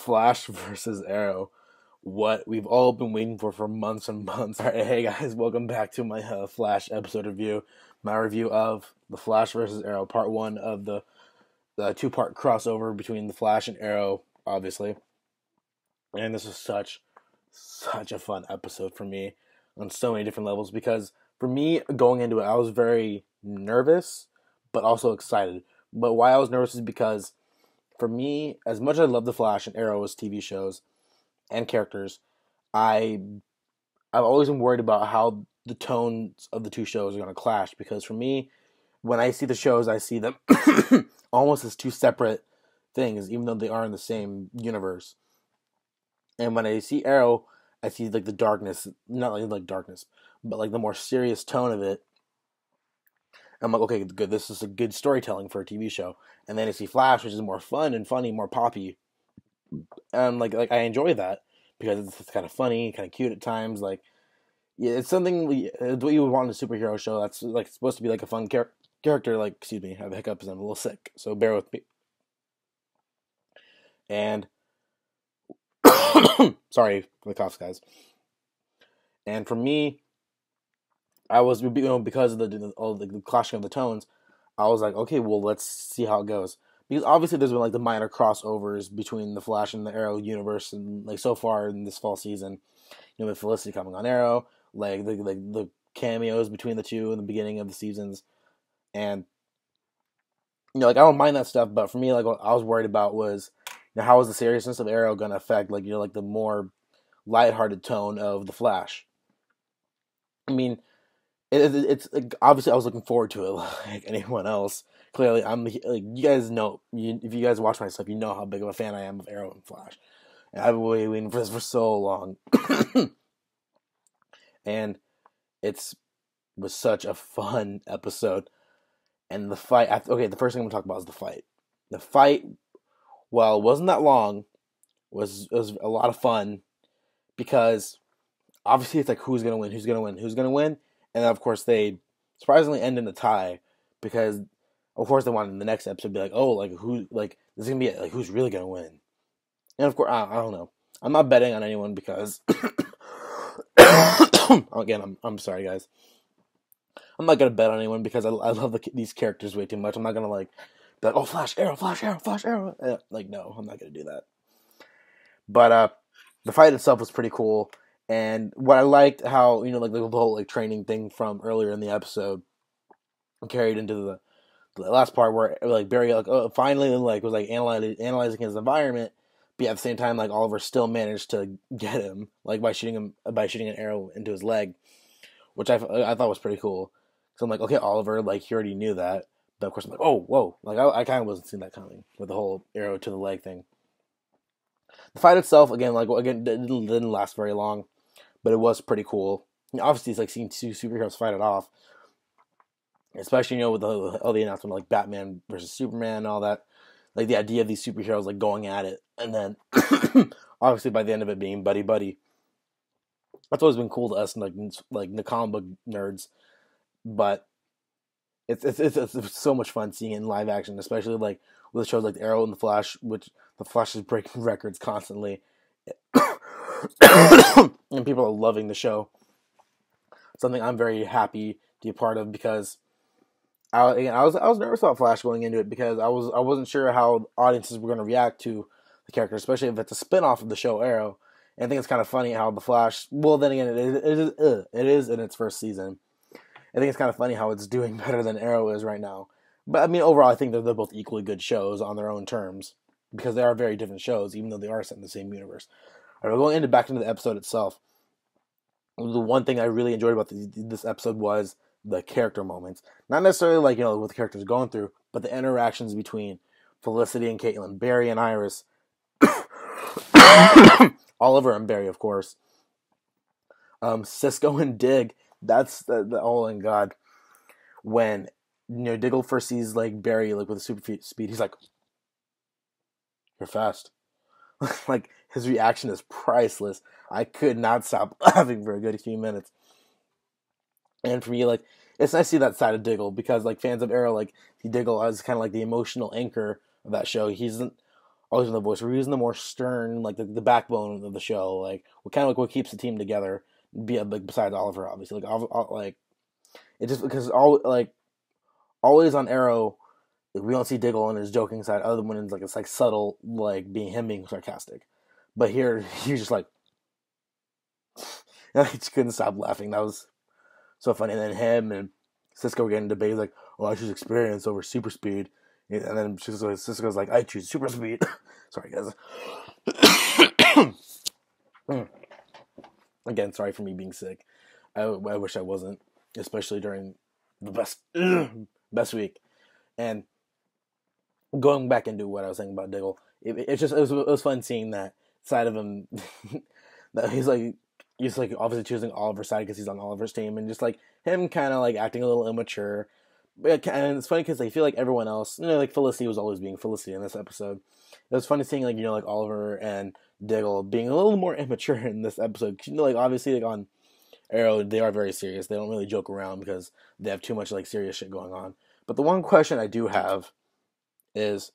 Flash versus Arrow. What we've all been waiting for months and months. All right, hey guys, welcome back to my Flash episode review. My review of The Flash versus Arrow, part one of the two-part crossover between The Flash and Arrow, obviously. And this is such a fun episode for me on so many different levels because for me, going into it, I was very nervous, but also excited. But why I was nervous is because for me, as much as I love The Flash and Arrow as TV shows and characters, I I've always been worried about how the tones of the two shows are going to clash because for me, when I see the shows, I see them almost as two separate things, even though they are in the same universe. And when I see Arrow, I see like the darkness, not like darkness, but like the more serious tone of it. I'm like, okay, good. This is a good storytelling for a TV show. And then I see Flash, which is more fun and funny, more poppy. And like I enjoy that because it's kind of funny, kind of cute at times. Like, yeah, it's something it's what you would want in a superhero show. That's like supposed to be like a fun character. Like, excuse me, I have hiccups. I'm a little sick, so bear with me. And sorry for the coughs, guys. And for me, I was because of the clashing of the tones. I was like, okay, well, let's see how it goes. Because obviously there's been like the minor crossovers between the Flash and the Arrow universe, and like so far in this fall season, with Felicity coming on Arrow, like the cameos between the two in the beginning of the seasons, and like I don't mind that stuff, but for me, like what I was worried about was, how is the seriousness of Arrow gonna affect like the more lighthearted tone of the Flash? I mean, it's like, obviously I was looking forward to it like anyone else. Clearly, I'm like you guys know. If you guys watch my stuff, you know how big of a fan I am of Arrow and Flash. And I've been waiting for this for so long, and was such a fun episode. And the fight. Okay, the first thing I'm gonna talk about is the fight. The fight, while it wasn't that long, was a lot of fun because obviously it's like who's gonna win, and then of course they surprisingly end in a tie because of course they wanted in the next episode to be like, oh, like who, like this is gonna be like who's really gonna win, and of course I don't know. I'm not betting on anyone because again I'm sorry guys. I'm not gonna bet on anyone because I love these characters way too much. I'm not gonna like be like, oh, Flash Arrow, Flash Arrow, Flash Arrow. Like no, I'm not gonna do that. But the fight itself was pretty cool. And what I liked, how like the whole like training thing from earlier in the episode carried into the last part where like Barry like finally like was like analyzing his environment, but at the same time like Oliver still managed to get him like by shooting an arrow into his leg, which I thought was pretty cool. So I'm like, okay, Oliver, like he already knew that, but of course I'm like, oh whoa, like I kind of wasn't seeing that coming with the whole arrow to the leg thing. The fight itself didn't last very long. But it was pretty cool. Obviously, it's like seeing two superheroes fight it off, especially with all the announcement like Batman versus Superman and all that. Like the idea of these superheroes like going at it, and then obviously by the end of it being buddy buddy. That's always been cool to us, like the comic book nerds. But it's so much fun seeing it in live action, especially like with shows like the Arrow and the Flash, which the Flash is breaking records constantly. And people are loving the show. Something I'm very happy to be a part of because I was nervous about Flash going into it because I wasn't sure how audiences were going to react to the character, especially if it's a spinoff of the show Arrow. And I think it's kind of funny how the Flash. Well, then again, it is in its first season. I think it's kind of funny how it's doing better than Arrow is right now. But I mean, overall, I think they're both equally good shows on their own terms because they are very different shows, even though they are set in the same universe. All right, we're going back into the episode itself. The one thing I really enjoyed about this episode was the character moments. Not necessarily like, what the characters are going through, but the interactions between Felicity and Caitlin, Barry and Iris, Oliver and Barry, of course. Cisco and Dig. That's the oh my god. When Diggle first sees like Barry like with a super speed, he's like, "You're fast." Like his reaction is priceless. I could not stop laughing for a good few minutes. And for me, like it's nice to see that side of Diggle because like fans of Arrow, like Diggle is kind of like the emotional anchor of that show. He's always in the voice. We're using the more stern, like the backbone of the show, like what keeps the team together. Be like besides Oliver, obviously, like it just because always on Arrow, we don't see Diggle on his joking side, other than when it's like subtle, like being sarcastic. But here, he's just like, I just couldn't stop laughing. That was so funny. And then him and Cisco were getting debated, like, "Oh, I choose experience over super speed." And then Cisco's like, "I choose super speed." Sorry, guys. Again, sorry for me being sick. I wish I wasn't, especially during the best week. And going back into what I was saying about Diggle, it was fun seeing that side of him. That he's like obviously choosing Oliver's side because he's on Oliver's team, and just like him kind of like acting a little immature. And it's funny because I feel like everyone else, like Felicity was always being Felicity in this episode. It was funny seeing like Oliver and Diggle being a little more immature in this episode. Like obviously like on Arrow they are very serious. They don't really joke around because they have too much like serious shit going on. But the one question I do have is,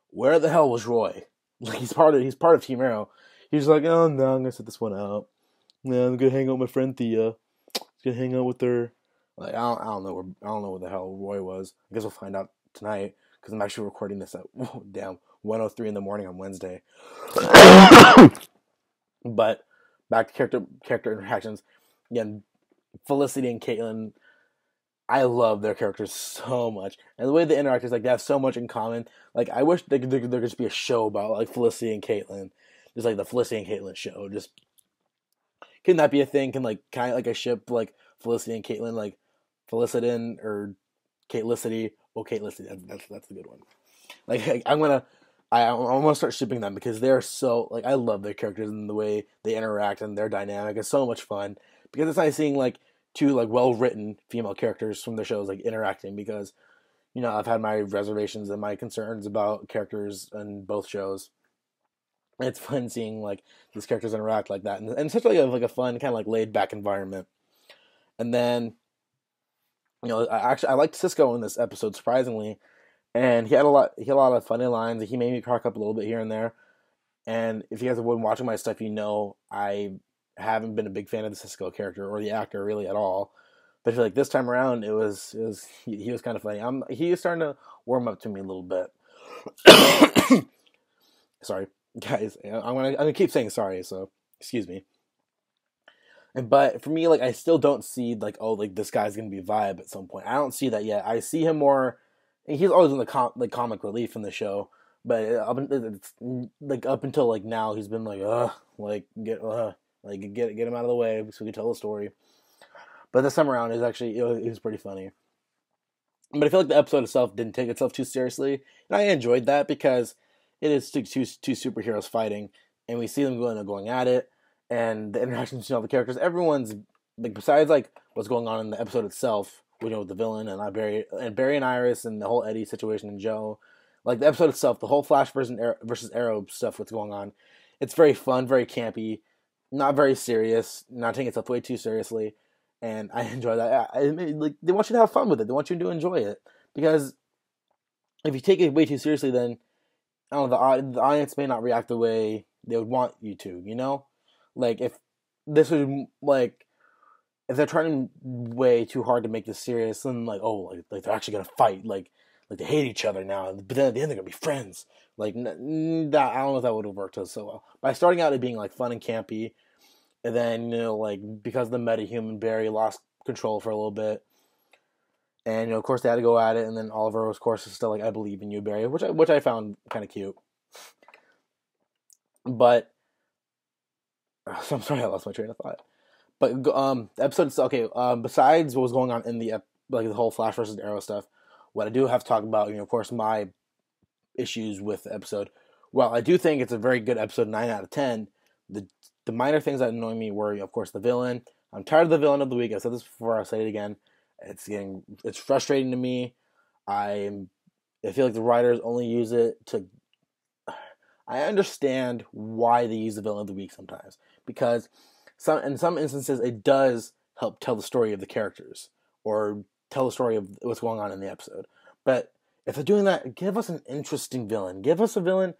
where the hell was Roy? Like he's part of Team Arrow. He's like, "Oh no, I'm gonna sit this one out. Yeah, I'm gonna hang out with my friend Thea. Gonna hang out with her." Like I don't know where the hell Roy was. I guess we'll find out tonight because I'm actually recording this at 1:03 in the morning on Wednesday. But back to character interactions. Again, Felicity and Caitlin, I love their characters so much, and the way they interact is like they have so much in common. Like I wish there could just be a show about like Felicity and Caitlin, just like the Felicity and Caitlin show. Just can that be a thing? Can like kind of like a ship like Felicity and Caitlin, like Felicitin or Caitlicity? Oh, Caitlicity, that's a good one. Like I'm gonna start shipping them because they're so like I love their characters and the way they interact and their dynamic is so much fun because it's nice seeing like two like well written female characters from the shows like interacting because I've had my reservations and my concerns about characters in both shows. It's fun seeing like these characters interact like that and such like a fun kind of like laid back environment. And then I liked Cisco in this episode surprisingly, and he had a lot of funny lines. He made me crack up a little bit here and there. And if you guys have been watching my stuff, I haven't been a big fan of the Cisco character or the actor really at all. But I feel like this time around, he was kind of funny. He was starting to warm up to me a little bit. Sorry, guys. I'm gonna keep saying sorry. So excuse me. But for me, like I still don't see like this guy's gonna be Vibe at some point. I don't see that yet. I see him more. He's always in the comic relief in the show, but it's like up until like now, he's been like get him out of the way so we can tell the story. But this time around, it was pretty funny. But I feel like the episode itself didn't take itself too seriously, and I enjoyed that because it is two superheroes fighting, and we see them going at it, and the interactions between all the characters. Everyone's like besides like what's going on in the episode itself. With the villain and Barry and Iris and the whole Eddie situation and Joe, like the episode itself, the whole Flash versus Arrow stuff, what's going on, it's very fun, very campy, not very serious, not taking itself way too seriously, and I enjoy that. Like they want you to have fun with it, they want you to enjoy it because if you take it way too seriously, then I don't know, the audience may not react the way they would want you to. Like if this was like. If they're trying way too hard to make this serious, then like they're actually gonna fight, like they hate each other now, but then at the end they're gonna be friends. Like that, I don't know if that would have worked out so well. By starting out it being like fun and campy, and then like because the metahuman Barry lost control for a little bit, and of course they had to go at it, and then Oliver of course is still like I believe in you, Barry, which I found kind of cute. But I'm sorry I lost my train of thought. But the episode's okay. Besides what was going on in the whole Flash versus Arrow stuff, what I do have to talk about, of course, my issues with the episode. Well, I do think it's a very good episode, 9 out of 10. The minor things that annoy me were, of course, the villain. I'm tired of the villain of the week. I said this before. I'll say it again. It's frustrating to me. I feel like the writers only use it to. I understand why they use the villain of the week sometimes because. In some instances, it does help tell the story of the characters or tell the story of what's going on in the episode. But if they're doing that, give us an interesting villain. Give us a villain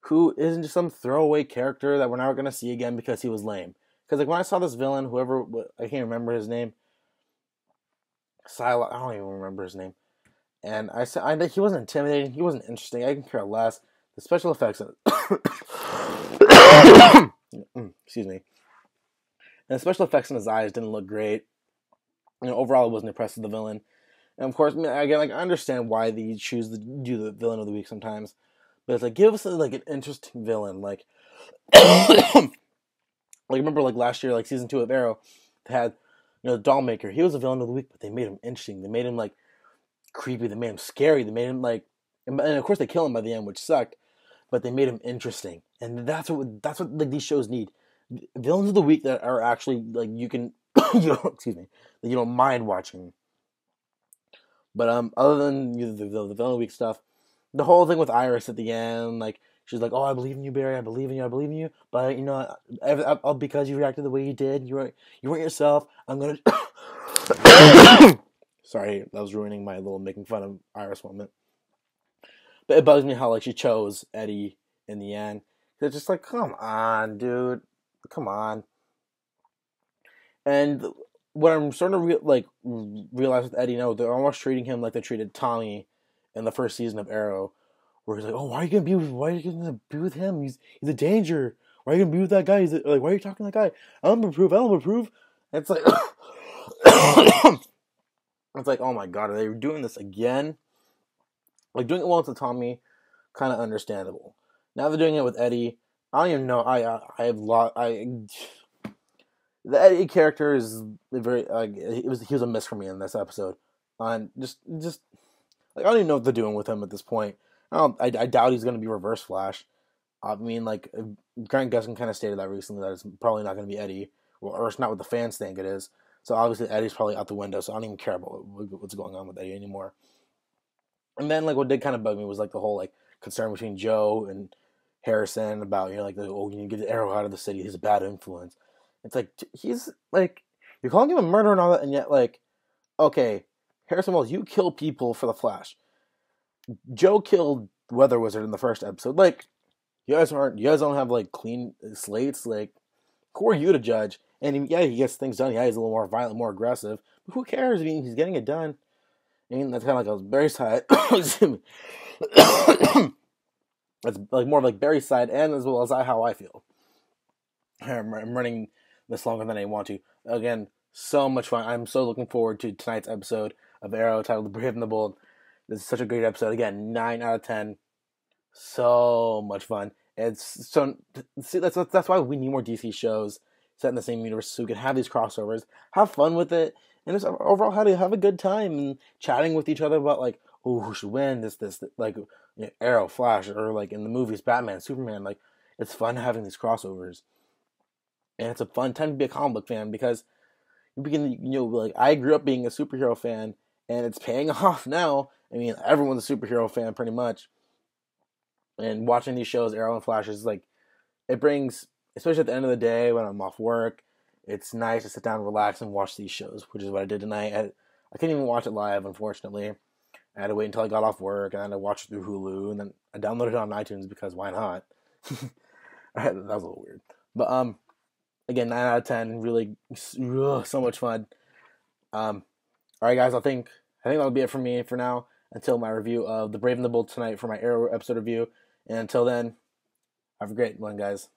who isn't just some throwaway character that we're never gonna see again because he was lame. Because like when I saw this villain, whoever I can't remember his name, Psylocke, I don't even remember his name. And I said, I he wasn't intimidating. He wasn't interesting. I can care less. The special effects, excuse me, and the special effects in his eyes didn't look great. Overall, I wasn't impressed with the villain. And of course, again, like I understand why they choose to do the villain of the week sometimes, but it's like give us like an interesting villain. Like, like remember like last year, like season 2 of Arrow, they had Dollmaker. He was a villain of the week, but they made him interesting. They made him like creepy. They made him scary. They made him like, and of course they kill him by the end, which sucked. But they made him interesting, and that's what like these shows need. Villains of the week that are actually like you can excuse me, that you don't mind watching. But other than the villain of the week stuff, the whole thing with Iris at the end, like she's like, "Oh, I believe in you, Barry. I believe in you. I believe in you." But because you reacted the way you did, you weren't yourself. I'm gonna. Sorry, that was ruining my little making fun of Iris moment. But it bugs me how like she chose Eddie in the end. It's just like, come on, dude, come on. And what I'm starting to realize with Eddie, they're almost treating him like they treated Tommy in the first season of Arrow, where he's like, "Oh, why are you gonna be with him? He's a danger. Why are you gonna be with that guy? Why are you talking to that guy? I don't approve. And it's like, it's like, oh my god, are they doing this again? Like doing it once with Tommy, kind of understandable. Now they're doing it with Eddie. I don't even know. The Eddie character is very he was a miss for me in this episode. On just like I don't even know what they're doing with him at this point. I doubt he's going to be Reverse Flash. I mean, like Grant Gustin kind of stated that recently that it's probably not going to be Eddie, or it's not what the fans think it is. So obviously Eddie's probably out the window. So I don't even care about what's going on with Eddie anymore. And then like what did kind of bug me was like the whole like concern between Joe and Harrison about you need to get the Arrow out of the city. He's a bad influence. It's like he's like you're calling him a murderer and all that, and yet like okay, Harrison Wells, you kill people for the Flash. Joe killed Weather Wizard in the first episode. Like you guys don't have like clean slates. Like who are you to judge? And yeah, he gets things done. Yeah, he's a little more violent, more aggressive. But who cares? I mean, he's getting it done. I mean, that's kind of like a Barry's side. That's like more of like Barry's side, and as well as how I feel. I'm running this longer than I want to. Again, so much fun. I'm so looking forward to tonight's episode of Arrow titled "The Brave and the Bold." This is such a great episode. Again, 9 out of 10. So much fun. It's so see that's why we need more DC shows set in the same universe so we can have these crossovers, have fun with it, and just overall have a good time and chatting with each other about like who should win this like Arrow, Flash, or like in the movies Batman, Superman. Like it's fun having these crossovers, and it's a fun time to be a comic book fan because you begin like I grew up being a superhero fan, and it's paying off now. I mean, everyone's a superhero fan pretty much. And watching these shows, Arrow and Flash, is like, it brings, especially at the end of the day when I'm off work, it's nice to sit down, relax, and watch these shows, which is what I did tonight. I couldn't even watch it live, unfortunately. I had to wait until I got off work, and then I watched it through Hulu, and then I downloaded it on iTunes because why not? That was a little weird. But, again, 9 out of 10, really, so much fun. Alright guys, I think that'll be it for me for now, until my review of The Brave and the Bold tonight for my Arrow episode review. And until then, have a great one, guys.